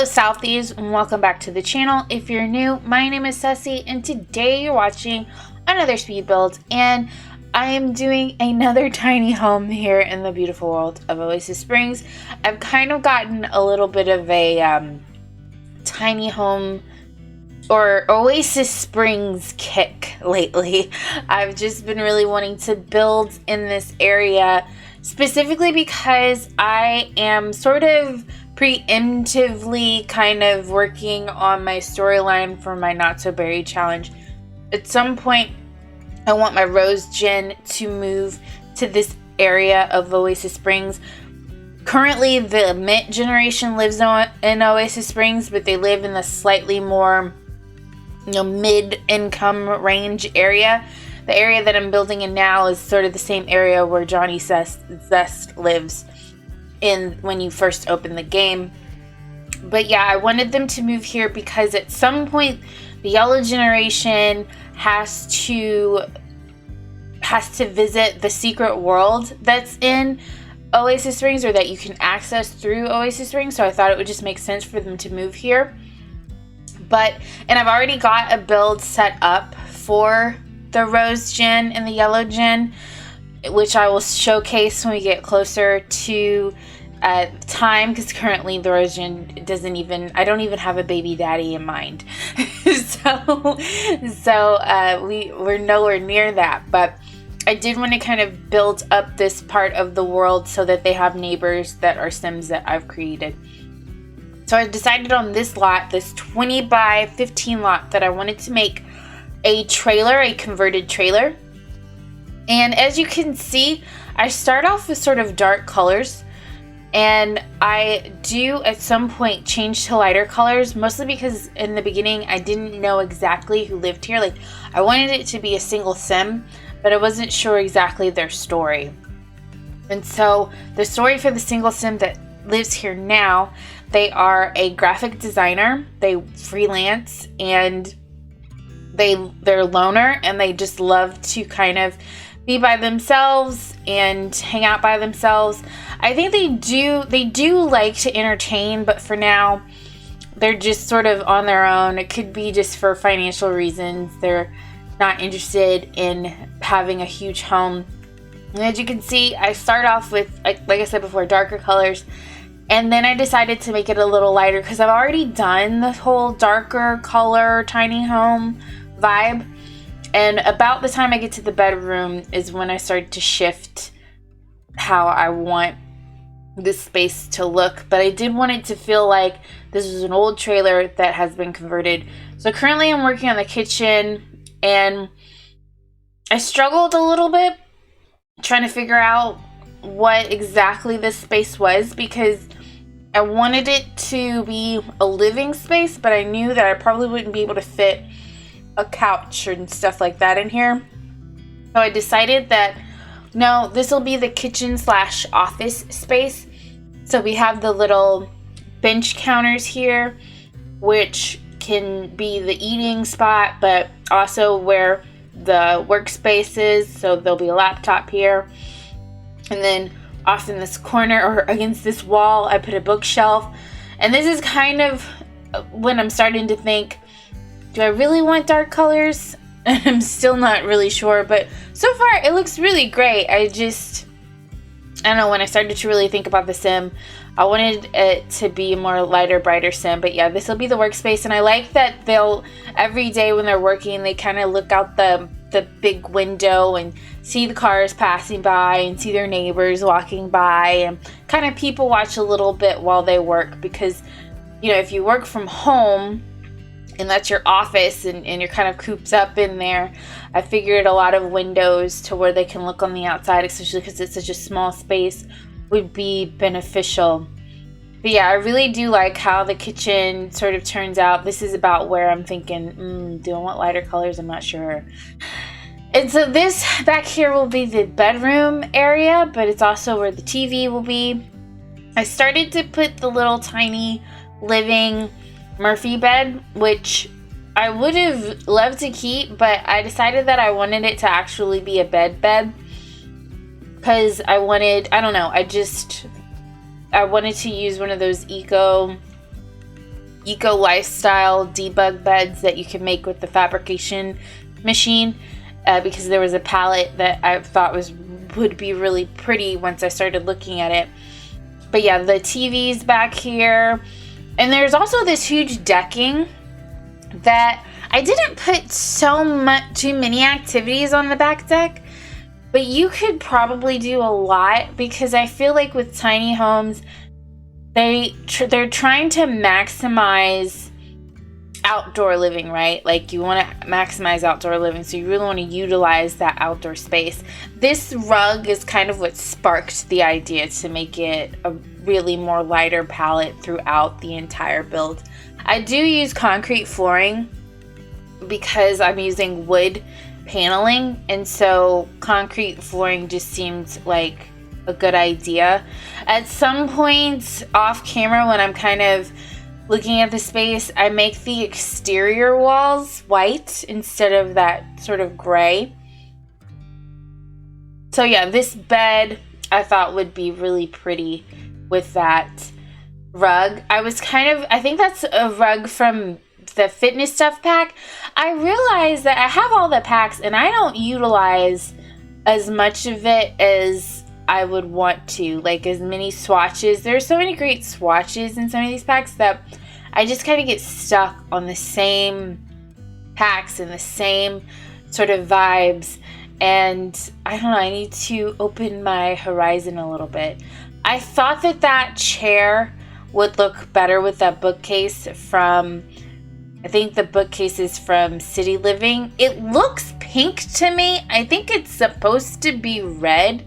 Southies, and welcome back to the channel. If you're new, my name is Ceci, and today you're watching another speed build, and I am doing another tiny home here in the beautiful world of Oasis Springs. I've kind of gotten a little bit of a tiny home or Oasis Springs kick lately. I've just been really wanting to build in this area, specifically because I am sort of preemptively kind of working on my storyline for my Not So Berry challenge. At some point, I want my Rose Gen to move to this area of Oasis Springs. Currently, the Mint generation lives in Oasis Springs, but they live in the slightly more, mid-income range area. The area that I'm building in now is sort of the same area where Johnny Zest lives in when you first open the game. But yeah, I wanted them to move here because at some point the yellow generation has to visit the secret world that's in Oasis Springs, or that you can access through Oasis Springs. So I thought it would just make sense for them to move here. And I've already got a build set up for the Rose Gen and the Yellow Gen, which I will showcase when we get closer to time, because currently the Rose Gen I don't even have a baby daddy in mind. so we're nowhere near that, but I did want to kind of build up this part of the world so that they have neighbors that are Sims that I've created. So I decided on this lot, this 20 by 15 lot, that I wanted to make a trailer, a converted trailer. And as you can see, I start off with sort of dark colors, and I do at some point change to lighter colors, mostly because in the beginning I didn't know exactly who lived here. Like, I wanted it to be a single sim, but I wasn't sure exactly their story. And so the story for the single sim that lives here now, they are a graphic designer, they freelance, and they're a loner, and they just love to kind of be by themselves and hang out by themselves. I think they do like to entertain, but for now they're just sort of on their own. It could be just for financial reasons. They're not interested in having a huge home. And as you can see, I start off with, like I said before, darker colors, and then I decided to make it a little lighter because I've already done the whole darker color tiny home vibe. And about the time I get to the bedroom is when I started to shift how I want this space to look. But I did want it to feel like this is an old trailer that has been converted. So currently I'm working on the kitchen, and I struggled a little bit trying to figure out what exactly this space was, because I wanted it to be a living space, but I knew that I probably wouldn't be able to fit a couch and stuff like that in here. So I decided that no, this will be the kitchen / office space. So we have the little bench counters here, which can be the eating spot, but also where the workspace is. So there'll be a laptop here, and then off in this corner or against this wall I put a bookshelf. And this is kind of when I'm starting to think, do I really want dark colors? I'm still not really sure, but so far it looks really great. I don't know, when I started to really think about the sim, I wanted it to be a more lighter, brighter sim. But yeah, this will be the workspace, and I like that they'll, every day when they're working, they kind of look out the big window and see the cars passing by and see their neighbors walking by, and kind of people watch a little bit while they work. Because, if you work from home and that's your office, and you're kind of cooped up in there, I figured a lot of windows to where they can look on the outside, especially because it's such a small space, would be beneficial. But yeah, I really do like how the kitchen sort of turns out. This is about where I'm thinking, do I want lighter colors? I'm not sure. And so this back here will be the bedroom area, but it's also where the TV will be. I started to put the little tiny living Murphy bed, which I would have loved to keep, but I decided that I wanted it to actually be a bed because I wanted to use one of those eco eco lifestyle debug beds that you can make with the fabrication machine, because there was a palette that I thought would be really pretty once I started looking at it. But yeah, the TV's back here, and there's also this huge decking that I didn't put too many activities on the back deck, but you could probably do a lot, because I feel like with tiny homes, they're trying to maximize outdoor living, right? Like, you want to maximize outdoor living, so you really want to utilize that outdoor space. This rug is kind of what sparked the idea to make it a really more lighter palette throughout the entire build. I do use concrete flooring because I'm using wood paneling, and so concrete flooring just seemed like a good idea. At some point off camera, when I'm kind of looking at the space, I make the exterior walls white instead of that sort of gray. So yeah, this bed I thought would be really pretty with that rug. I think that's a rug from the fitness stuff pack. I realized that I have all the packs and I don't utilize as much of it as I would want to, like as many swatches. There's so many great swatches in some of these packs that I just kind of get stuck on the same packs and the same sort of vibes, and I don't know, I need to open my horizon a little bit. I thought that chair would look better with that bookcase from, I think the bookcase is from City Living. It looks pink to me. I think it's supposed to be red,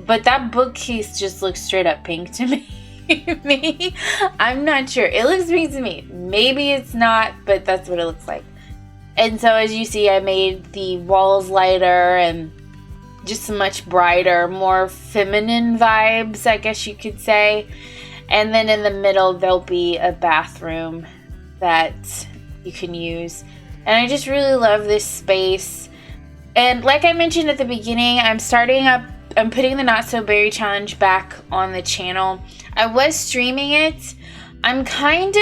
but that bookcase just looks straight up pink to me. I'm not sure. It looks pink to me. Maybe it's not, but that's what it looks like. And so as you see, I made the walls lighter and just much brighter, more feminine vibes, I guess you could say. And then in the middle, there'll be a bathroom that you can use. And I just really love this space. And like I mentioned at the beginning, I'm putting the Not So Berry Challenge back on the channel. I was streaming it. I'm at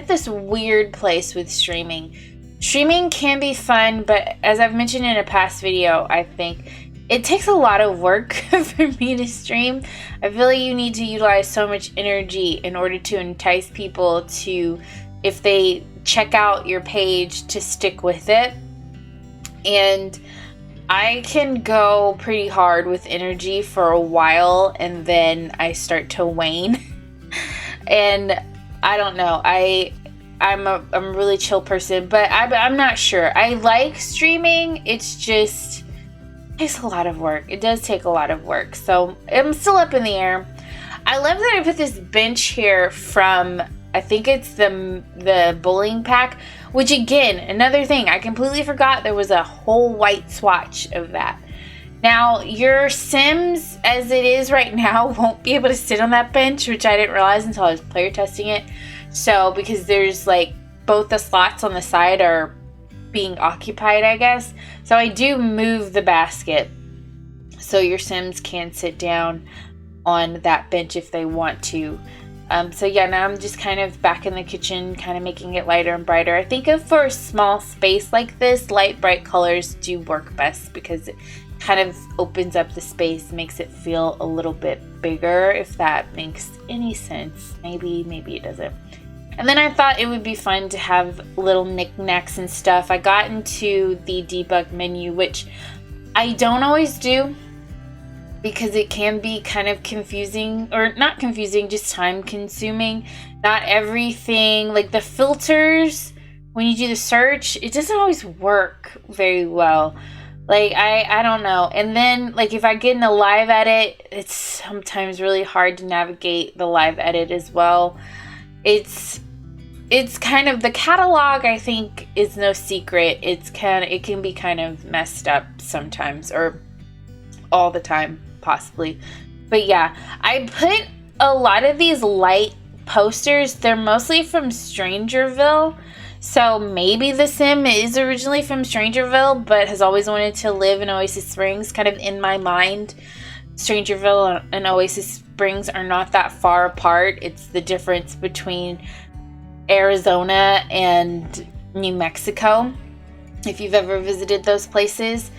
this weird place with streaming. Streaming can be fun, but as I've mentioned in a past video, I think it takes a lot of work for me to stream. I feel like you need to utilize so much energy in order to entice people to, if they check out your page, to stick with it. And I can go pretty hard with energy for a while, and then I start to wane. And I don't know. I'm a really chill person, but I'm not sure. I like streaming. It takes a lot of work. It does take a lot of work. So I'm still up in the air. I love that I put this bench here from, I think it's the bowling pack, which again, another thing, I completely forgot there was a whole white swatch of that. Now, your Sims, as it is right now, won't be able to sit on that bench, which I didn't realize until I was player testing it. So, because there's like, both the slots on the side are being occupied, I guess. So I do move the basket so your Sims can sit down on that bench if they want to. So yeah, now I'm just kind of back in the kitchen, kind of making it lighter and brighter. I think for a small space like this, light, bright colors do work best because it kind of opens up the space, makes it feel a little bit bigger, if that makes any sense. Maybe it doesn't. And then I thought it would be fun to have little knickknacks and stuff. I got into the debug menu, which I don't always do because it can be kind of confusing, or not confusing, just time consuming. Not everything, like the filters, when you do the search, it doesn't always work very well. Like, I don't know. And then, like, if I get in a live edit, it's sometimes really hard to navigate the live edit as well. It's kind of, the catalog, I think, is no secret. It can be kind of messed up sometimes, or all the time, possibly. But yeah, I put a lot of these light posters. They're mostly from Strangerville. So maybe the sim is originally from Strangerville, but has always wanted to live in Oasis Springs. Kind of in my mind, Strangerville and Oasis Springs are not that far apart. It's the difference between Arizona and New Mexico, if you've ever visited those places.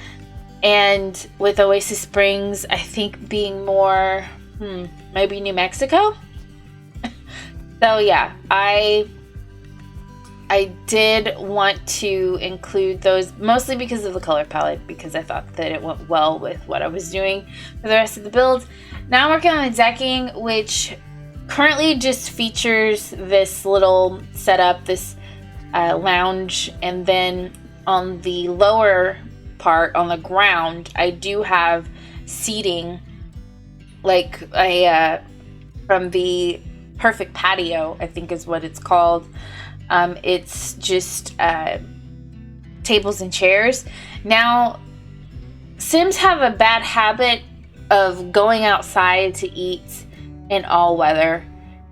And with Oasis Springs, I think being more, maybe New Mexico. So yeah, I did want to include those, mostly because of the color palette, because I thought that it went well with what I was doing for the rest of the build. Now I'm working on the decking, which currently just features this little setup, this lounge, and then on the lower part, on the ground, I do have seating, like from the Perfect Patio, I think is what it's called. It's just tables and chairs. Now, Sims have a bad habit of going outside to eat in all weather,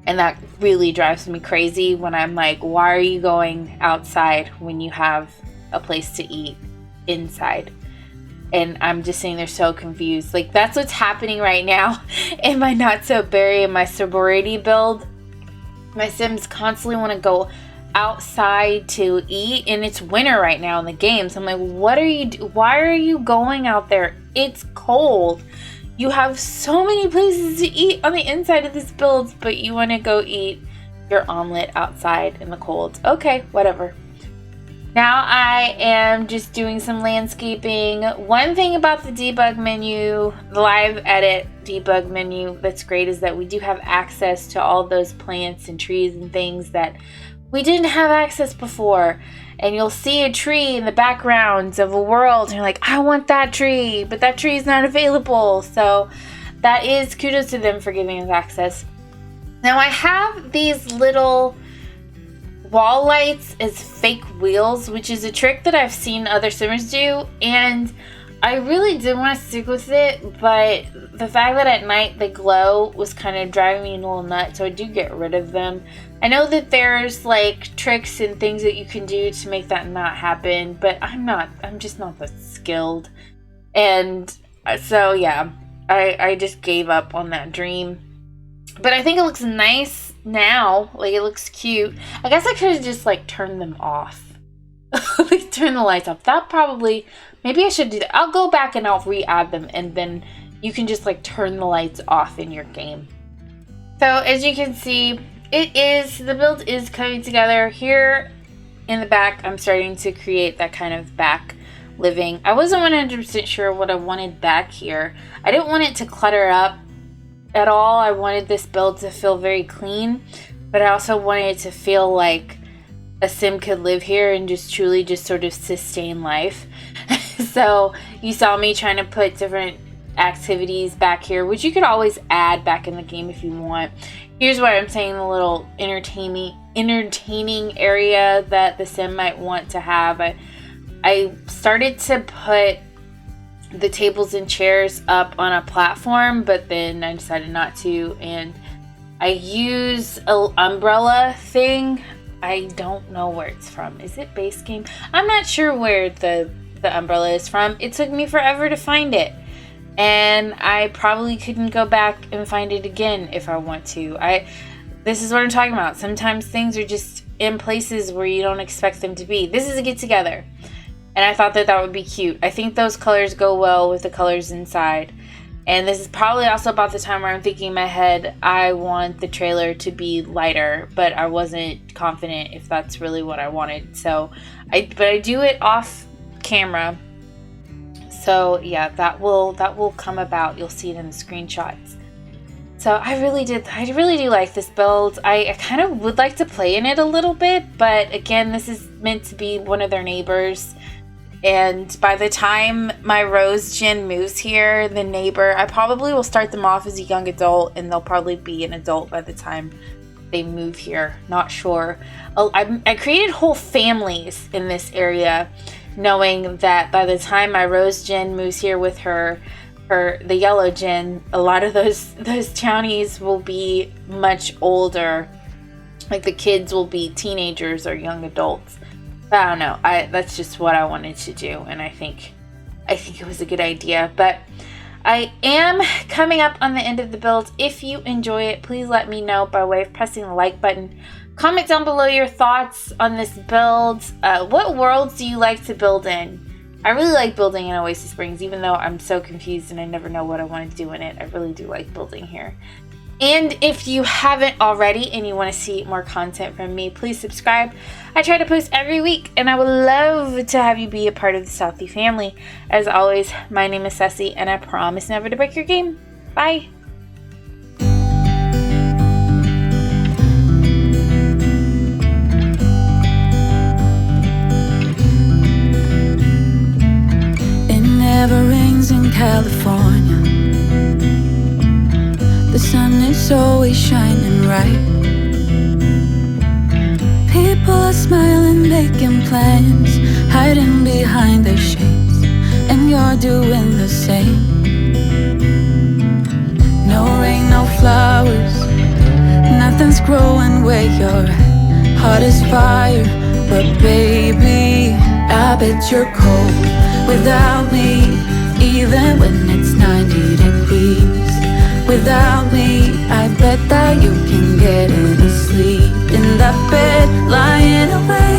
and that really drives me crazy when I'm like, why are you going outside when you have a place to eat inside? And I'm just sitting there so confused. Like, that's what's happening right now in my Not So Berry and my sorority build. My Sims constantly want to go outside to eat, and it's winter right now in the game. So I'm like, why are you going out there? It's cold. You have so many places to eat on the inside of this build, but you want to go eat your omelet outside in the cold. Okay, whatever. Now I am just doing some landscaping. One thing about the debug menu, the live edit debug menu that's great, is that we do have access to all those plants and trees and things that we didn't have access before. And you'll see a tree in the background of a world, and you're like, I want that tree, but that tree is not available. So that is kudos to them for giving us access. Now I have these little wall lights as fake wheels, which is a trick that I've seen other Simmers do, and I really did want to stick with it, but the fact that at night they glow was kind of driving me a little nuts, so I do get rid of them. I know that there's like tricks and things that you can do to make that not happen, but I'm just not that skilled. And so yeah, I just gave up on that dream. But I think it looks nice now. Like, it looks cute. I guess I could have just like turned them off. Like, turn the lights off. That probably, maybe I should do that. I'll go back and I'll re-add them, and then you can just like turn the lights off in your game. So as you can see, the build is coming together. Here in the back, I'm starting to create that kind of back living. I wasn't 100% sure what I wanted back here. I didn't want it to clutter up at all. I wanted this build to feel very clean, but I also wanted it to feel like a Sim could live here and just truly just sort of sustain life. So you saw me trying to put different activities back here, which you could always add back in the game if you want. Here's what I'm saying, the little entertaining area that the Sim might want to have. I started to put the tables and chairs up on a platform, but then I decided not to, and I use an umbrella thing. I don't know where it's from. Is it base game? I'm not sure where the umbrella is from. It took me forever to find it, and I probably couldn't go back and find it again if I want to. This is what I'm talking about. Sometimes things are just in places where you don't expect them to be. This is a get together, and I thought that would be cute. I think those colors go well with the colors inside. And this is probably also about the time where I'm thinking in my head, I want the trailer to be lighter, but I wasn't confident if that's really what I wanted. So, but I do it off camera. So yeah, that will come about. You'll see it in the screenshots. So I really do like this build. I kind of would like to play in it a little bit, but again, this is meant to be one of their neighbors. And by the time my Rose Jen moves here, the neighbor, I probably will start them off as a young adult, and they'll probably be an adult by the time they move here. Not sure. I created whole families in this area, knowing that by the time my Rose Jen moves here with the yellow Jen, a lot of those townies will be much older. Like, the kids will be teenagers or young adults. I don't know. That's just what I wanted to do, and I think it was a good idea. But I am coming up on the end of the build. If you enjoy it, please let me know by way of pressing the like button. Comment down below your thoughts on this build. What worlds do you like to build in? I really like building in Oasis Springs, even though I'm so confused and I never know what I want to do in it. I really do like building here. And if you haven't already and you want to see more content from me, please subscribe. I try to post every week, and I would love to have you be a part of the Southie family. As always, my name is Ceci, and I promise never to break your game. Bye! Never rains in California. The sun is always shining bright. People are smiling, making plans, hiding behind their shades, and you're doing the same. No rain, no flowers, nothing's growing where you're at. Heart is fire, but baby, I bet you're cold without me, even when it's 90 degrees. Without me, I bet that you can get any sleep in that bed, lying awake.